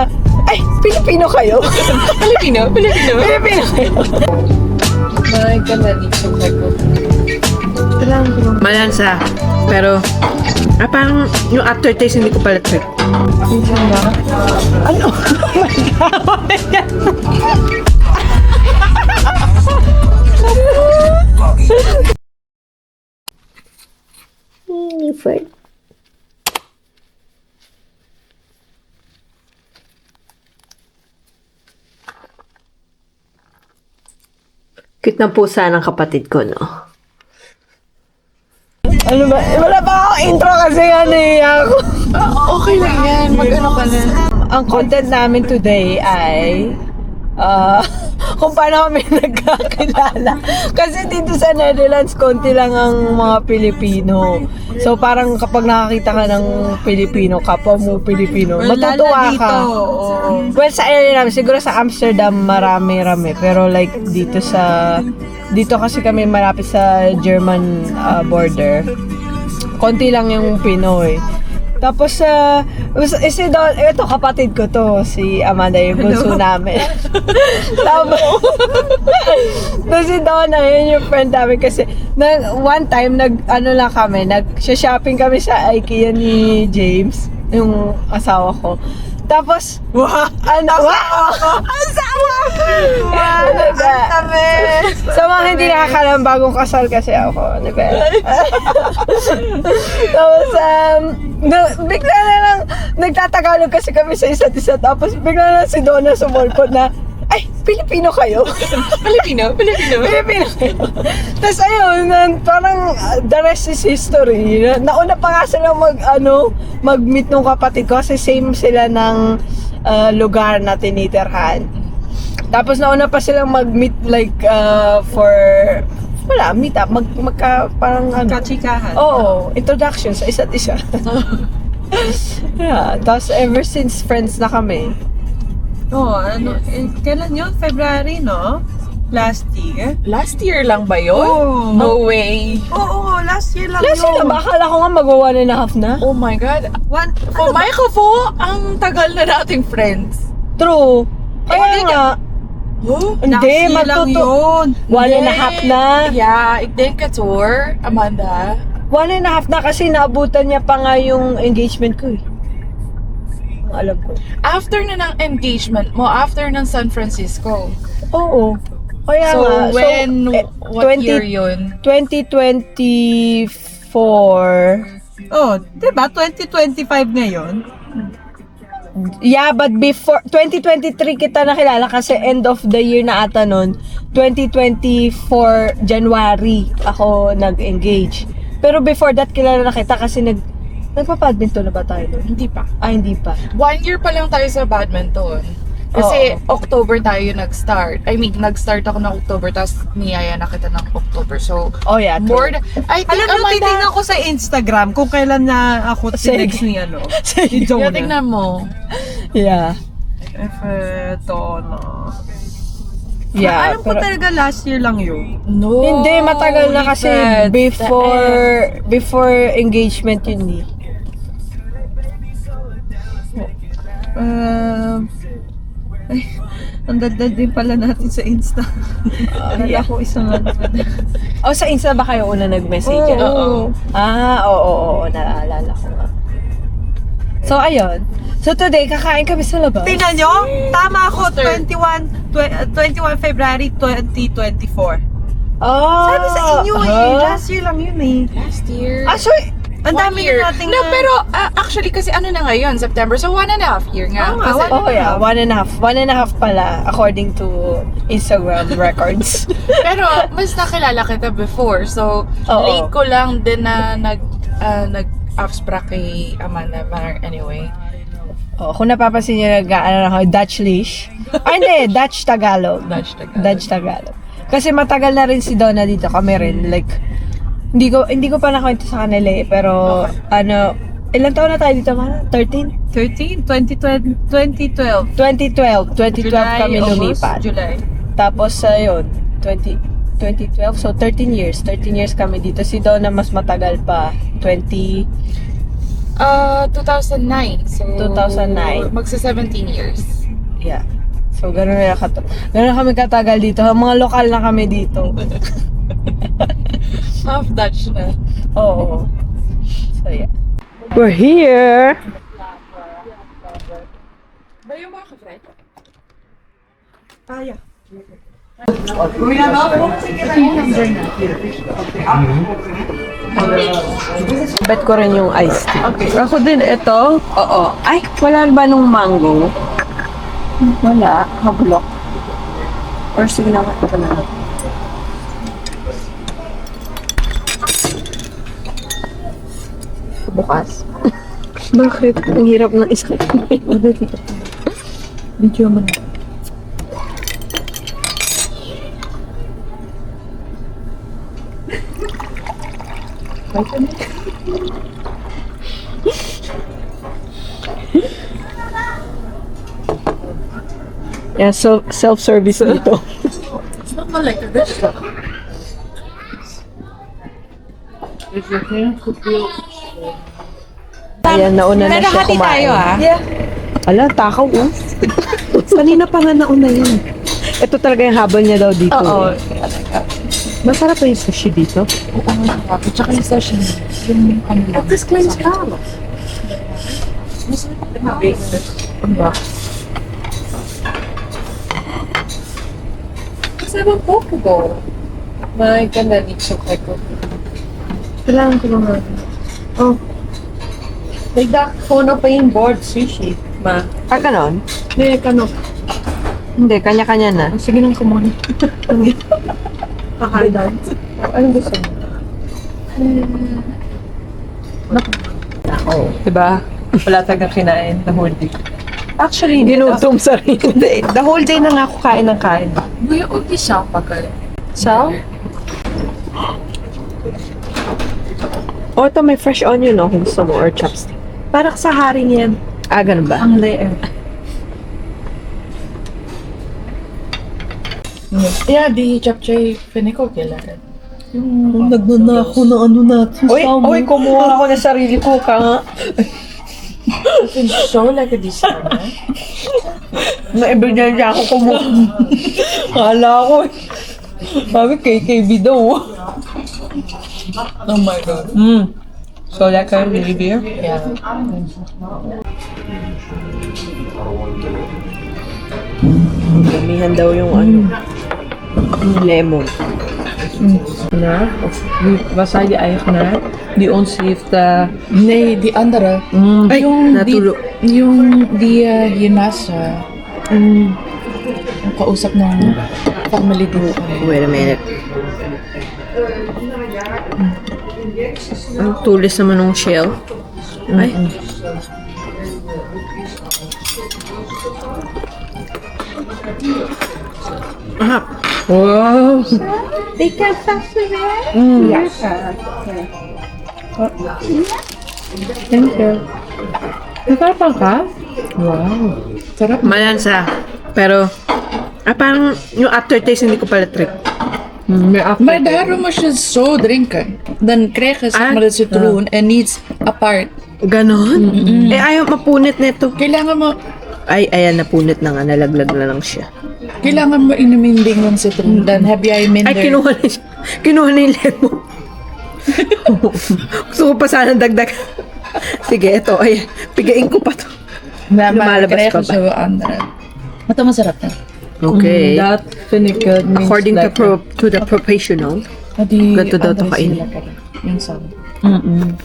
na, ay, Pilipino kayo? Filipino Pilipino kayo? Ay, kanali siya ko. Malansa. Pero, parang yung aftertaste hindi ko pala trip. Ano? Oh my God! Fred. Cute ng pusa ng kapatid ko, no? Ano ba? Wala pa ako intro kasi ako. Okay lang yan. Mag-ano ka na. Ang content namin today ay kung paano kami nagkakilala. Kasi dito sa Netherlands, konti lang ang mga Pilipino. So parang kapag nakakita ka ng Pilipino, kapwa mo Pilipino, matutuwa ka. Well, sa area namin, siguro sa Amsterdam, marami-rami. Pero like dito kasi kami malapit sa German border. Konti lang yung Pinoy. Tapos, si Don, ito kapatid ko to, si Amanda, yung bunso namin. Tapos, si Donna, yun yung friend namin kasi, one time, nag-shopping kami sa IKEA ni James, yung asawa ko. Tapos, asawa ko! Sa mga hindi nakakalam, bagong kasal kasi ako. Tapos, bigla na lang, nagtatagalog kasi kami sa isa't isa. Tapos, bigla na si Donna sumulpot na, ay, Pilipino kayo? Filipino kayo. Tapos ayun, parang the rest is history. Nauna pa nga sila mag-meet nung kapatid ko kasi same sila ng lugar na tinitirhan. Tapos nauna pa silang mag-meet like meet up, parang Kachikahan. Oo, introduction sa isa't isa. Yeah, tapos ever since friends na kami. Kailan yun? February, no? Last year? Last year lang ba yun? Oh. No way. Oo, last year lang Last year na ba? Akala ko nga mag-1.5 na. Oh my God. Ano May po, ang tagal na nating friends. True. Kaya nga. Hindi, lang yun. 1.5 na. Yeah, ik denk het hoor, Amanda. 1.5 na kasi naabutan niya pa nga yung engagement ko eh. Ang alam ko. After na ng engagement mo, after ng San Francisco. Oo. Kaya So, nga. what year yun? 2024. Oh, diba? 2025 ngayon. Yeah, but before 2023 kita nakilala kasi end of the year na ata nun. 2024 January ako nag-engage. Pero before that kilala na kita kasi nagpa-badminton na ba tayo nun? Hindi pa. Hindi pa. 1 year pa lang tayo sa badminton. Kasi October tayo nag-start. I mean, nag-start ako ng October, tapos niyaya na kita ng October. So, Yeah, more I think, Alam mo, titignan ko sa Instagram kung kailan na ako tinext ni ni Jonah. Yeah, tingnan mo. Yeah. Donna. Yeah. Alam ko talaga last year lang yun. No. Hindi, matagal na kasi before engagement yun eh. Ang daldal din pala natin sa Insta. Kaya ko isang Sa Insta ba kayo una nag-message? Oo. Oo. Naalala ko nga. So, ayun. So, today, kakain kami sa labas. Tingnan nyo, tama ako, 21 February 2024. Sabi sa inyo last year lang yun eh. Last year. So, Ang 1 dami year. na nating No, pero actually kasi ano na ngayon, September. So 1.5 year nga. Kasi, 1.5 pala, according to Instagram records. pero mas nakilala kita before. So late ko lang din na nag-absprack kay Amanda. Anyway. Kung napapansin niyo, Dutch leash. Hindi, Dutch Tagalog. Dutch Tagalog. Kasi matagal na rin si Donna dito. Kami rin, like, hindi ko pa nakwento sa kanila eh, pero ilang taon na tayo dito, Mana? 13? 2012. 2012 kami lumipat. July. Tapos ayun, 2012, so 13 years kami dito. Si Donna mas matagal pa, 20 2009. So, 2009. Magsa 17 years. Yeah. So, gano'n na kami katagal dito. Mga lokal na kami dito. Half Dutch na. Oo. So, yeah. We're here! Ba yung mga ka-friend? Bet ko rin yung iced tea. Okay. Ako din ito. Oo. Ay, wala ba nung mango? Wala. Habulok. Or sige na, ito na. Bukas. Bakit? Ang hirap ng isa. Video mo na. Yeah, so self-service dito. It's not like a dish. Ayan, nauna na Pero siya hati kumain. tayo, ah. Yeah. Ala, takaw oh. Kanina pa nga nauna yun. Ito talaga yung habol niya daw dito. Oo. Masarap pa yung sushi dito. At saka yung sashimi. Yung kanila. This claims ka. Kasi bang poke may ganda ni Chokeko. Kailangan ko naman. Oh. May kono pa yung board sushi, ma. Ah, ganon? Hindi, kano. Hindi, kanya-kanya na. Sige nang kumuha. Kakain. Anong gusto mo? Ako. Diba? Wala talagang kinain the whole day. Actually, hindi. Ginutom sarili. The whole day na nga ako kain ng kain. Buya ugi siya pagka. So? Oh, ito may fresh onion, no? Kung gusto mo, or chopstick. Parang sa haring yan. Ah, ganun ba? Ang layer. Yeah, di japchae piniko kailangan. Nagnanako na ano natin. Uy, kumuha ako ng sarili ko ka nga. You can show like a designer. Na-ebidensya ako kumuha. Kala ko eh. Sabi, KKB daw. Oh my god. So like a really beer? Yeah. Damihan daw yung ano. Yung lemon. Na? Was hij eigenaar die ons heeft Nee, die andere. Ay, natulog. Yung di hinasa. Yung kausap ng family group. Wait a minute. Ang tulis naman ng shell. Ay. Ah. wow. Thank you. Nagkapang ka? Wow. Sarap. Malansa. Pero, parang yung aftertaste hindi ko pala trip. May after. Maar daarom als je zo drinken, dan krijg je zeg maar de citroen en niets apart. Ganon? Ayaw mapunit nito. Kailangan mo, Ay, ayan, napunit na nga. Nalaglag na lang siya. kailangan mo inumin din yung citroen. Dan heb jij minder. Ay, kinuha na siya. Kinuha na yung lemon. Gusto ko pa sana dagdag. Sige, ito. Ay, pigain ko pa to. Na, maar lumalabas krijg pa je ba? zo andere. Ito masarap na. Okay. That vinegar means According like to the professional. Die Ganito daw to andere is kainin. lekker. Yung salm.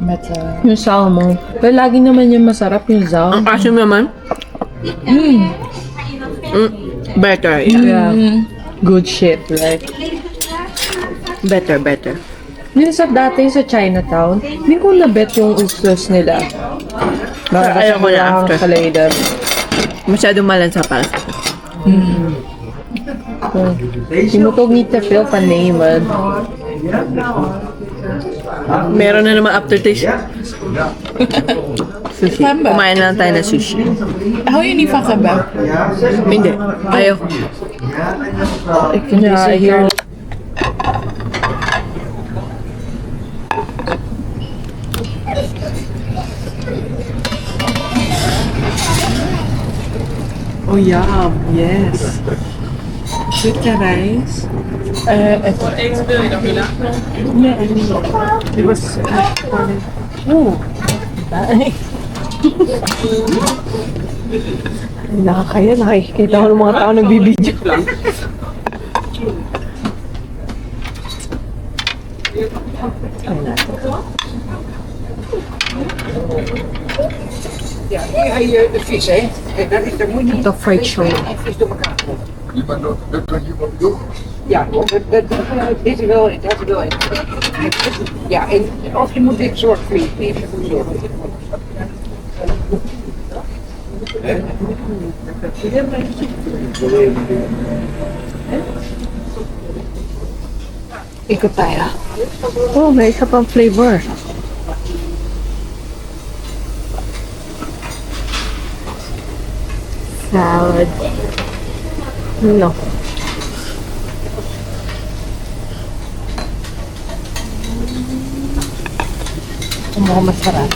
Met, yung salmon. Pero lagi naman yung masarap yung salmon. Ang asim naman. Better. Yeah. Good shit, right? Better. Yung sa dati sa Chinatown, hindi ko na-bet yung ustos nila. Baka Ayaw ko na after. Sa later. Masyadong malansa para sa akin. Sinutog ni Tefil pa name. Meron na naman aftertaste. Sushi. Tama. Kumain na lang tayo ng sushi. hou je niet van kebab? Hindi. Ayaw. Yeah, here. Oh, yum. Yes. With the rice. Ito. It was... Oh. Nakakaya, nakikita ko ng mga tao nagbibideo. Ito, fried shrimp. Ja, dit wil ik, dat wil ik. Ja, en of je moet dit soort vliegen. Ikot tayo. Oh, may isa pang flavor. Salad. No. Mukhang masarap.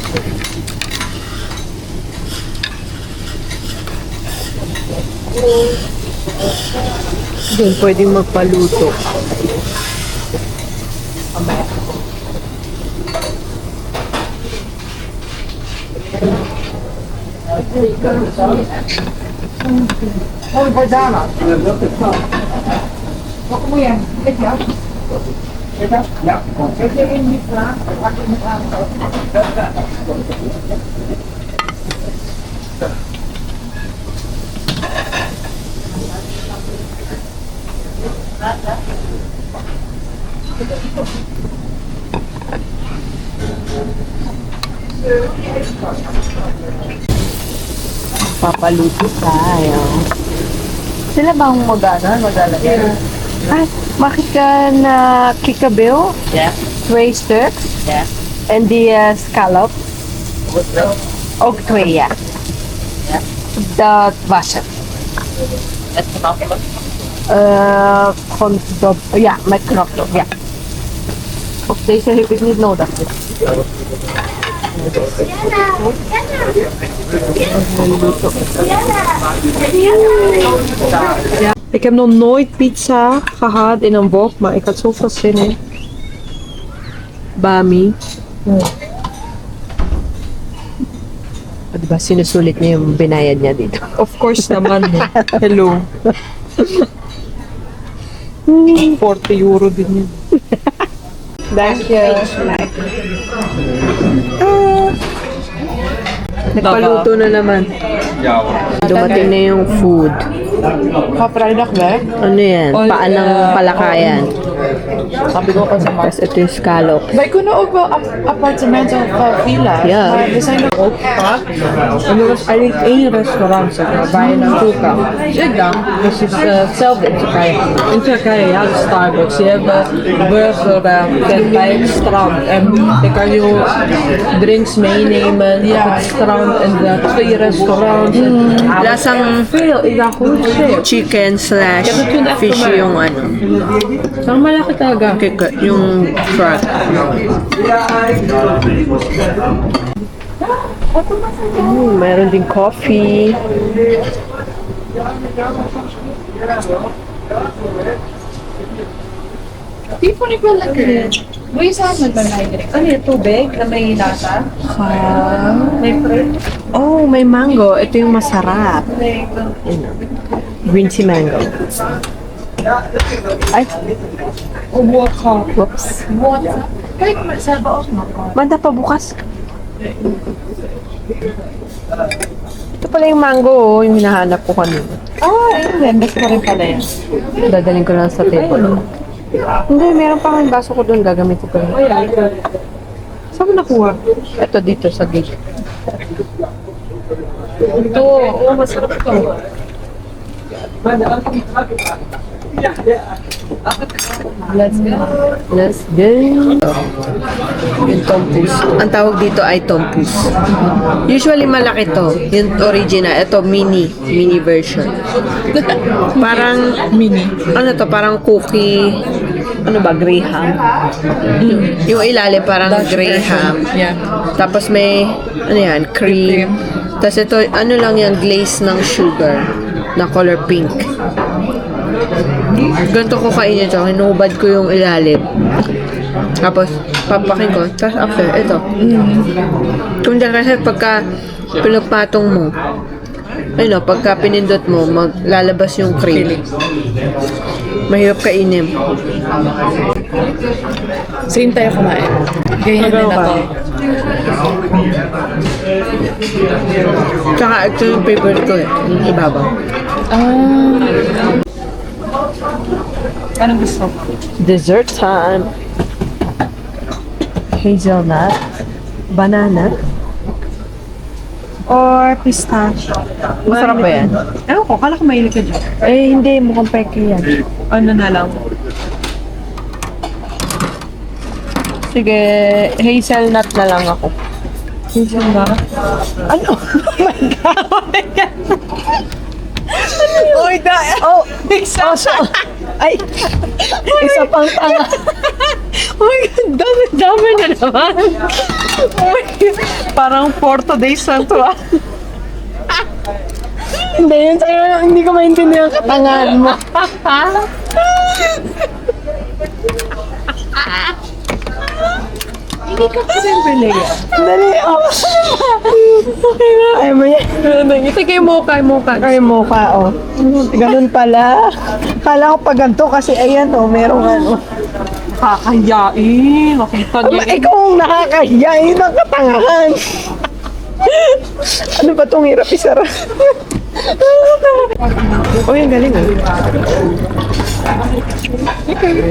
Doon pwedeng magpaluto. Papaluto tayo. Sila bang maglalagay? Ay, bakit ka na kikabel? Yeah. Tray sticks? Yeah. And the scallop? Och, tray, yeah. Yeah. The Wasser. Het knappen. Ja, met knoflook, ja. Op deze heb ik niet nodig. Ik heb nog nooit pizza gehad in een wok, maar ik had zoveel zin in. Bami. Diba, sinusulit niya yung binayad niya dito. Of course naman. Hello. 40 euro din yun. Thank you. Nagpaluto na naman. Dumating na yung food. Papraidak ba? Ano yan? Paan ng palakayan. Sabi ko kasi Mars. Tapos ito yung scallop. Bij kunnen ook wel appartementen of villa's. Ja. Maar er zijn ook En er was eigenlijk één restaurant, zeg maar, waar je naartoe kan. Zit dan. Dus het is hetzelfde in Turkije. In Turkije, ja, de Starbucks. Je hebt burger bij het strand. En dan kan je drinks meenemen op het strand. En de 2 restaurants. Lasang veel. Ik dacht, hoe chicken slash fish yung ano. Saan malaki talaga? Yung truck. Meron din coffee. Die vond ik wel lekker. Wil je samen met mij drinken? Ano yung tubig na may lasa? May fruit? Oh, may mango. Ito yung masarap. Green tea mango. Ay. Whoops. Kijk, maar ze hebben ook nog. Banda pa bukas. Ito pala yung mango, oh, yung hinahanap ko kanina. Ayun, best ko rin pala yan. Dadaling ko lang sa table. Hindi, meron pa akong baso ko doon. Gagamitin ko yun. Saan mo nakuha? Ito dito sa gate. Ito, oo, masarap ito. Let's go. Let's go. Yung tompus. Ang tawag dito ay tompus. Usually malaki to. Yung original. Ito mini. Mini version. Parang mini. Ano to? Parang cookie. Ano ba? Graham. Yung ilalim parang graham. Yeah. Tapos may ano yan? Cream. Tapos ito, ano lang yan, glaze ng sugar na color pink. Ganito ko kainin ito. Hinubad ko yung ilalim. Tapos, papakin ko. Tapos after, ito. Kung dyan kasi pagka pinagpatong mo, ayun o, pagka pinindot mo, maglalabas yung cream. Mahirap kainin. Same tayo kumain. Ganyan din ako. Tsaka ito yung favorite ko eh. Yung ibabaw. Anong gusto? Dessert time. Hazelnut. Banana. Or pistachio? Masarap ba yan? Ewan ko, kala ko mahilig ka dyan. Eh, hindi. Mukhang peke yan. Ano na lang? Sige, hazelnut na lang ako. Hazelnut? Ano? Oh my God! Oy, Oh! So, ay! Isa pang tanga. Oh my God! Dami na naman. Oh my God. Parang Porto Days na to ah. Hindi, yun sa'yo. Hindi ko maintindihan ang katangahan mo. Hindi ka kasi Belea. Dali, oh. Okay na. Ayaw mo yan. Ito kayo mocha. Ay, mukha, oh. Ganun pala. Kala ko pa ganito kasi ayan, oh, merong ano. Kakayain. Nakita niyo. Ikaw ang nakakahiya, yun ang katangahan. Ano ba itong hirap isara? Oh, yung galing, oh.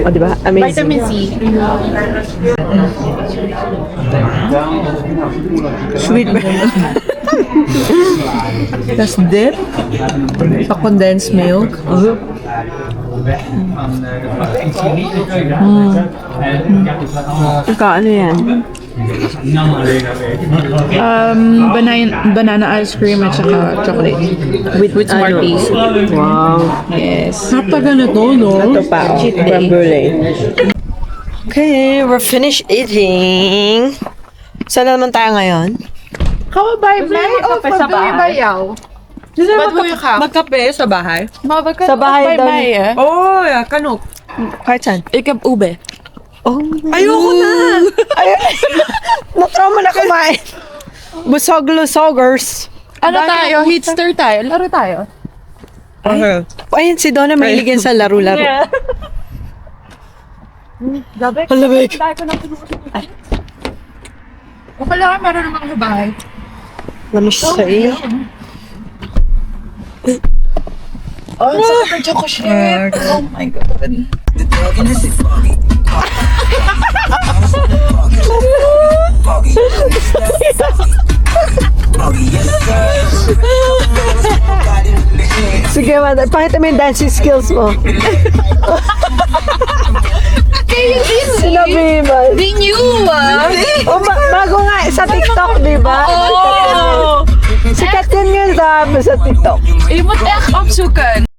Oh, diba? Amazing. Vitamin C. Sweet ba? Tapos dip sa condensed milk. Ika, ano yan? Banana ice cream at saka chocolate. With Smarties. Wow. Yes. Napaka na to, no? Ito pa, oh. Creme brulee. Okay, we're finished eating. Saan na naman tayo ngayon? Kababay, magkape sa bahay. bayaw. Ba't mo yung ka? Magkape sa bahay? Sa bahay daw ni- Oh, yeah, kanok. Kahit saan? Ikab ube. Oh, Ayoko na! na-trauma na kumain. Busog-lusogers. Ano tayo? Hitster tayo? Laro tayo? Okay. Ayun, si Donna may ligyan sa laro-laro. Gabi? Malamig. Okay lang, meron naman sa bahay. Lamis sa iyo. Oh, sa kapatid ko shit. Oh my God. Sige, mother. Pakita mo yung dancing skills mo. Sila, Biba. Di new Oh, bago nga sa TikTok, di ba? Oh! Sikat yan yun sa TikTok. Imot ek opsukan.